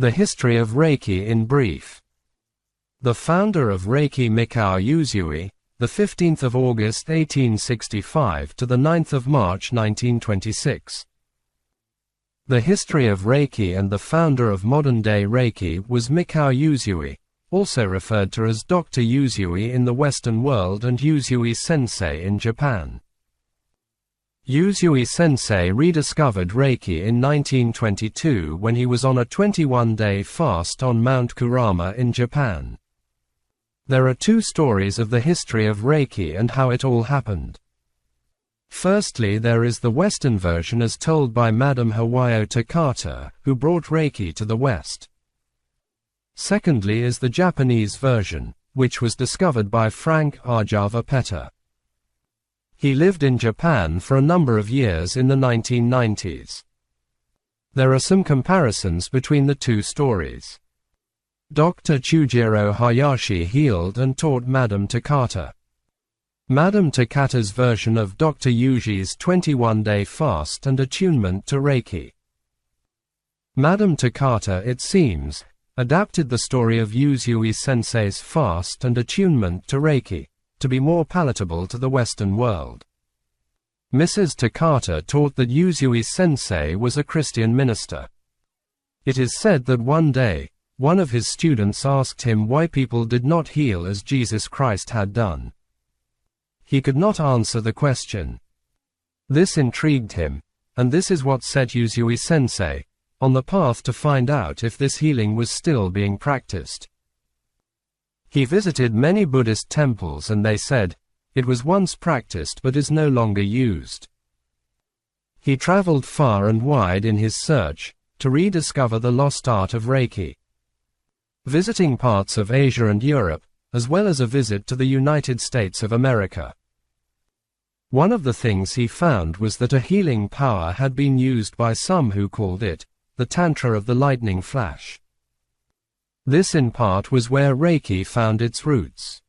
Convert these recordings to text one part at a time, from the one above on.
The history of Reiki in brief. The founder of Reiki, Mikao Usui, the 15th of August 1865 to the 9th of March 1926. The history of Reiki and the founder of modern-day Reiki was Mikao Usui, also referred to as Dr. Usui in the Western world and Usui Sensei in Japan. Usui Sensei rediscovered Reiki in 1922 when he was on a 21-day fast on Mount Kurama in Japan. There are two stories of the history of Reiki and how it all happened. Firstly, there is the Western version as told by Madame Hawayo Takata, who brought Reiki to the West. Secondly is the Japanese version, which was discovered by Frank Ajava-Petta. He lived in Japan for a number of years in the 1990s. There are some comparisons between the two stories. Dr. Chujiro Hayashi healed and taught Madame Takata. Madame Takata's version of Dr. Uji's 21-day fast and attunement to Reiki. Madame Takata, it seems, adapted the story of Usui Sensei's fast and attunement to Reiki to be more palatable to the Western world. Mrs. Takata taught that Usui Sensei was a Christian minister. It is said that one day, one of his students asked him why people did not heal as Jesus Christ had done. He could not answer the question. This intrigued him, and this is what set Usui Sensei on the path to find out if this healing was still being practiced. He visited many Buddhist temples and they said, it was once practiced but is no longer used. He traveled far and wide in his search to rediscover the lost art of Reiki. Visiting parts of Asia and Europe, as well as a visit to the United States of America. One of the things he found was that a healing power had been used by some who called it the Tantra of the lightning flash. This in part was where Reiki found its roots.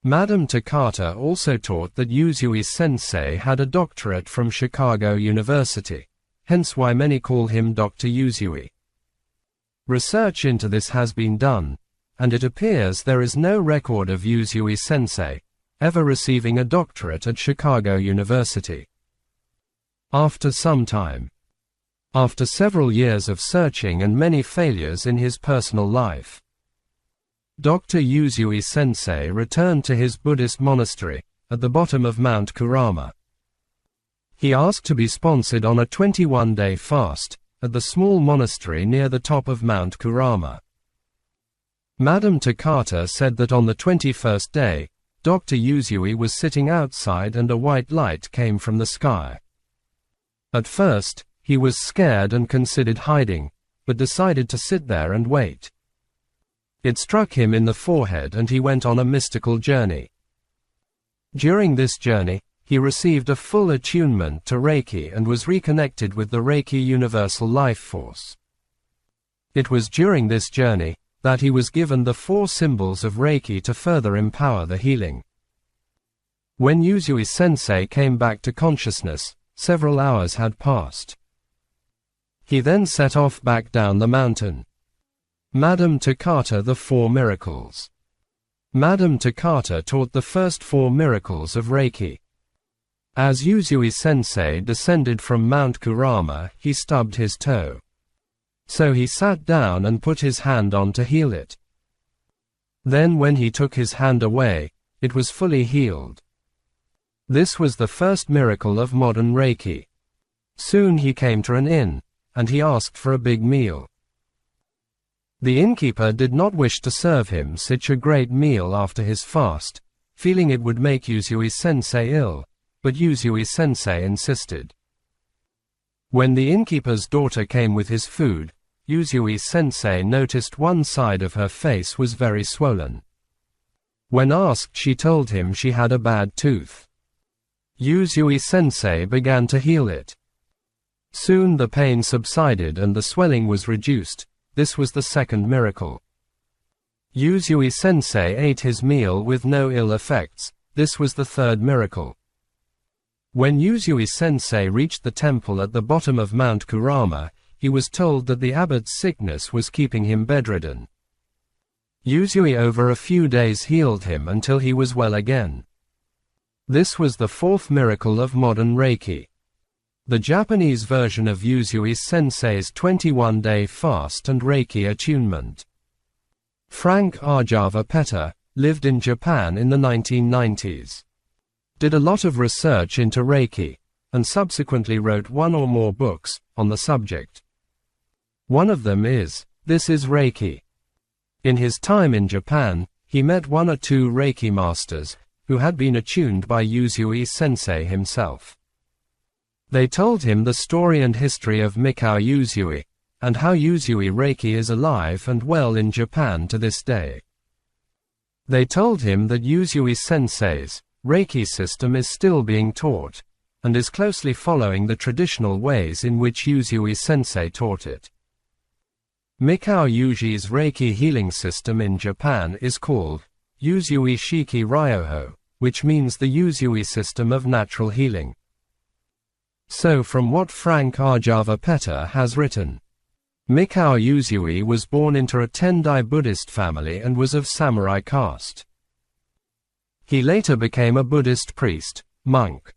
Madame Takata also taught that Usui Sensei had a doctorate from Chicago University, hence why many call him Dr. Usui. Research into this has been done, and it appears there is no record of Usui Sensei ever receiving a doctorate at Chicago University. After some time, after several years of searching and many failures in his personal life, Dr. Usui Sensei returned to his Buddhist monastery at the bottom of Mount Kurama. He asked to be sponsored on a 21-day fast at the small monastery near the top of Mount Kurama. Madame Takata said that on the 21st day, Dr. Usui was sitting outside and a white light came from the sky. At first, he was scared and considered hiding, but decided to sit there and wait. It struck him in the forehead and he went on a mystical journey. During this journey, he received a full attunement to Reiki and was reconnected with the Reiki universal life force. It was during this journey that he was given the 4 symbols of Reiki to further empower the healing. When Usui Sensei came back to consciousness, several hours had passed. He then set off back down the mountain. Madame Takata, the 4 miracles. Madame Takata taught the first 4 miracles of Reiki. As Usui Sensei descended from Mount Kurama, he stubbed his toe. So he sat down and put his hand on to heal it. Then when he took his hand away, it was fully healed. This was the first miracle of modern Reiki. Soon he came to an inn, and he asked for a big meal. The innkeeper did not wish to serve him such a great meal after his fast, feeling it would make Usui Sensei ill, but Usui Sensei insisted. When the innkeeper's daughter came with his food, Usui Sensei noticed one side of her face was very swollen. When asked, she told him she had a bad tooth. Usui Sensei began to heal it. Soon the pain subsided and the swelling was reduced. This was the second miracle. Usui Sensei ate his meal with no ill effects. This was the third miracle. When Usui Sensei reached the temple at the bottom of Mount Kurama, he he was told that the abbot's sickness was keeping him bedridden. Usui over a few days healed him until he was well again. This was the fourth miracle of modern Reiki. The Japanese version of Usui Sensei's 21-day fast and Reiki attunement. Frank Ajava-Petter lived in Japan in the 1990s. Did a lot of research into Reiki, and subsequently wrote one or more books on the subject. One of them is, This is Reiki. In his time in Japan, he met one or two Reiki masters, who had been attuned by Usui Sensei himself. They told him the story and history of Mikao Usui, and how Usui Reiki is alive and well in Japan to this day. They told him that Usui Sensei's Reiki system is still being taught, and is closely following the traditional ways in which Usui Sensei taught it. Mikao Uji's Reiki healing system in Japan is called Usui Shiki Ryoho, which means the Usui system of natural healing. So from what Frank Ajava-Petter has written, Mikao Usui was born into a Tendai Buddhist family and was of samurai caste. He later became a Buddhist priest, monk.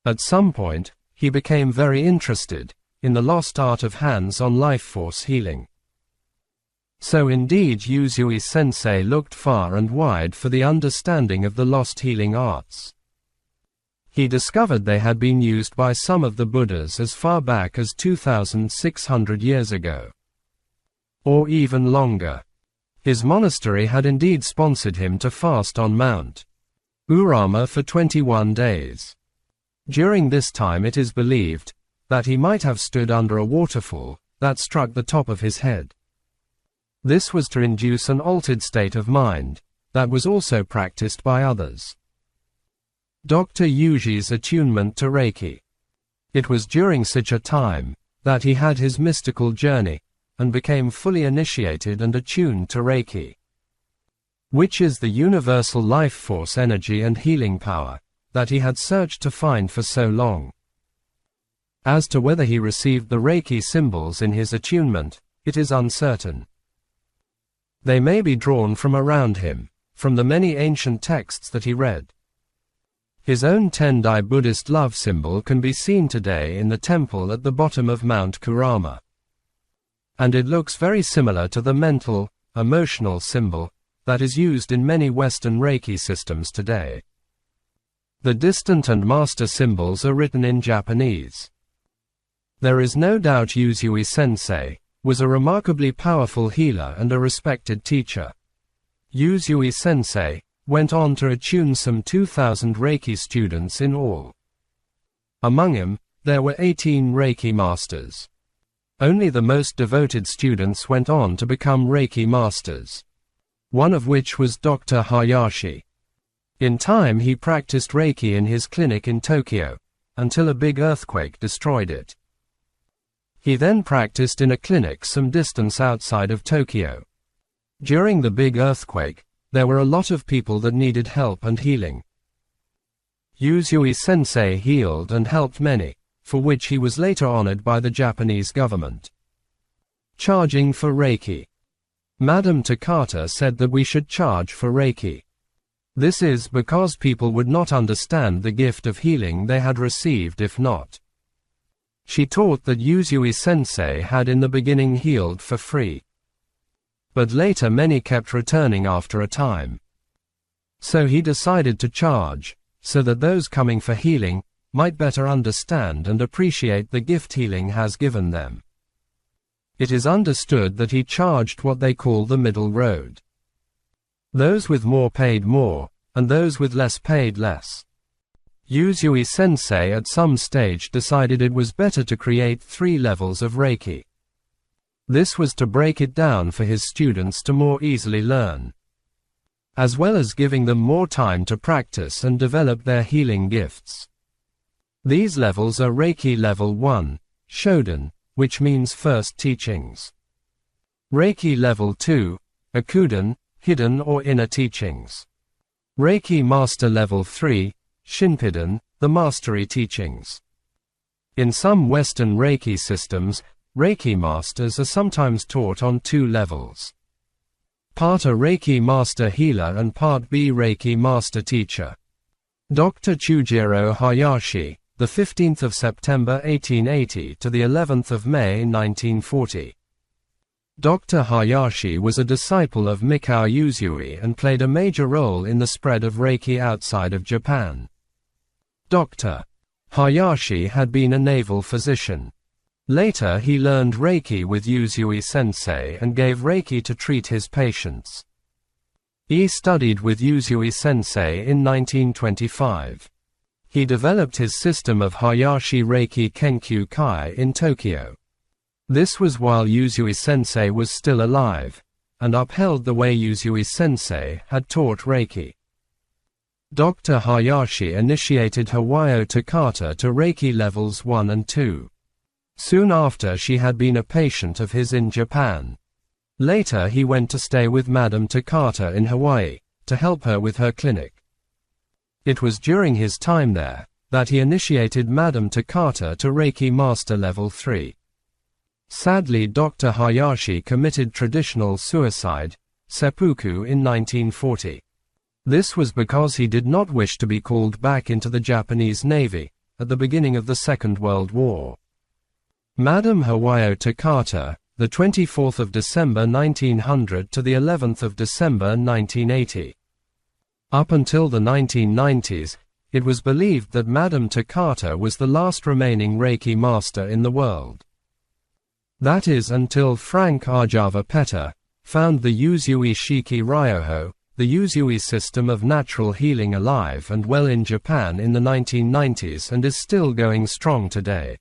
At some point, he became very interested in the lost art of hands-on life force healing. So indeed Usui Sensei looked far and wide for the understanding of the lost healing arts. He discovered they had been used by some of the Buddhas as far back as 2,600 years ago. Or even longer. His monastery had indeed sponsored him to fast on Mount Urama for 21 days. During this time it is believed that he might have stood under a waterfall that struck the top of his head. This was to induce an altered state of mind that was also practiced by others. Dr. Uji's attunement to Reiki. It was during such a time that he had his mystical journey and became fully initiated and attuned to Reiki, which is the universal life force energy and healing power that he had searched to find for so long. As to whether he received the Reiki symbols in his attunement, it is uncertain. They may be drawn from around him, from the many ancient texts that he read. His own Tendai Buddhist love symbol can be seen today in the temple at the bottom of Mount Kurama. And it looks very similar to the mental, emotional symbol that is used in many Western Reiki systems today. The distant and master symbols are written in Japanese. There is no doubt Usui Sensei was a remarkably powerful healer and a respected teacher. Usui Sensei went on to attune some 2,000 Reiki students in all. Among them, there were 18 Reiki masters. Only the most devoted students went on to become Reiki masters, one of which was Dr. Hayashi. In time he practiced Reiki in his clinic in Tokyo, until a big earthquake destroyed it. He then practiced in a clinic some distance outside of Tokyo. During the big earthquake, there were a lot of people that needed help and healing. Usui Sensei healed and helped many, for which he was later honored by the Japanese government. Charging for Reiki. Madame Takata said that we should charge for Reiki. This is because people would not understand the gift of healing they had received if not. She taught that Usui Sensei had in the beginning healed for free. But later many kept returning after a time. So he decided to charge, so that those coming for healing might better understand and appreciate the gift healing has given them. It is understood that he charged what they call the middle road. Those with more paid more, and those with less paid less. Usui Sensei at some stage decided it was better to create 3 levels of Reiki. This was to break it down for his students to more easily learn, as well as giving them more time to practice and develop their healing gifts. These levels are Reiki Level 1, Shodan, which means first teachings. Reiki Level 2, Akuden, hidden or inner teachings. Reiki Master Level 3, Shinpiden, the mastery teachings. In some Western Reiki systems, Reiki masters are sometimes taught on two levels. Part A Reiki Master Healer and Part B Reiki Master Teacher. Dr. Chujiro Hayashi, the 15th of September 1880 to the 11th of May 1940. Dr. Hayashi was a disciple of Mikao Usui and played a major role in the spread of Reiki outside of Japan. Dr. Hayashi had been a naval physician. Later he learned Reiki with Usui Sensei and gave Reiki to treat his patients. He studied with Usui Sensei in 1925. He developed his system of Hayashi Reiki Kenkyu Kai in Tokyo. This was while Usui Sensei was still alive, and upheld the way Usui Sensei had taught Reiki. Dr. Hayashi initiated Hawayo Takata to Reiki levels 1 and 2. Soon after she had been a patient of his in Japan. Later he went to stay with Madame Takata in Hawaii, to help her with her clinic. It was during his time there, that he initiated Madame Takata to Reiki Master Level 3. Sadly Dr. Hayashi committed traditional suicide, seppuku in 1940. This was because he did not wish to be called back into the Japanese Navy, at the beginning of the Second World War. Madame Hawayo Takata, the 24th of December 1900 to the 11th of December 1980. Up until the 1990s, it was believed that Madame Takata was the last remaining Reiki master in the world. That is until Frank Arjava-Petta found the Usui Shiki Ryoho, the Usui system of natural healing, alive and well in Japan in the 1990s and is still going strong today.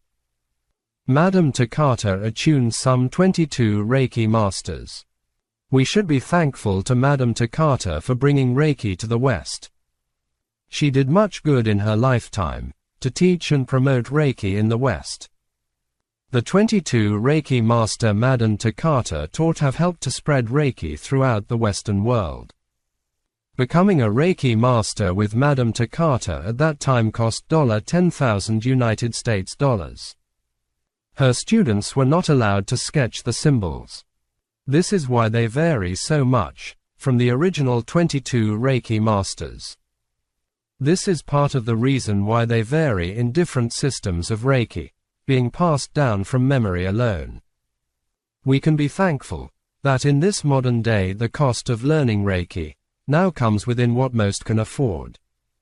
Madame Takata attuned some 22 Reiki masters. We should be thankful to Madame Takata for bringing Reiki to the West. She did much good in her lifetime, to teach and promote Reiki in the West. The 22 Reiki master Madame Takata taught have helped to spread Reiki throughout the Western world. Becoming a Reiki master with Madame Takata at that time cost $10,000 United States dollars. Her students were not allowed to sketch the symbols. This is why they vary so much from the original 22 Reiki masters. This is part of the reason why they vary in different systems of Reiki, being passed down from memory alone. We can be thankful that in this modern day the cost of learning Reiki now comes within what most can afford.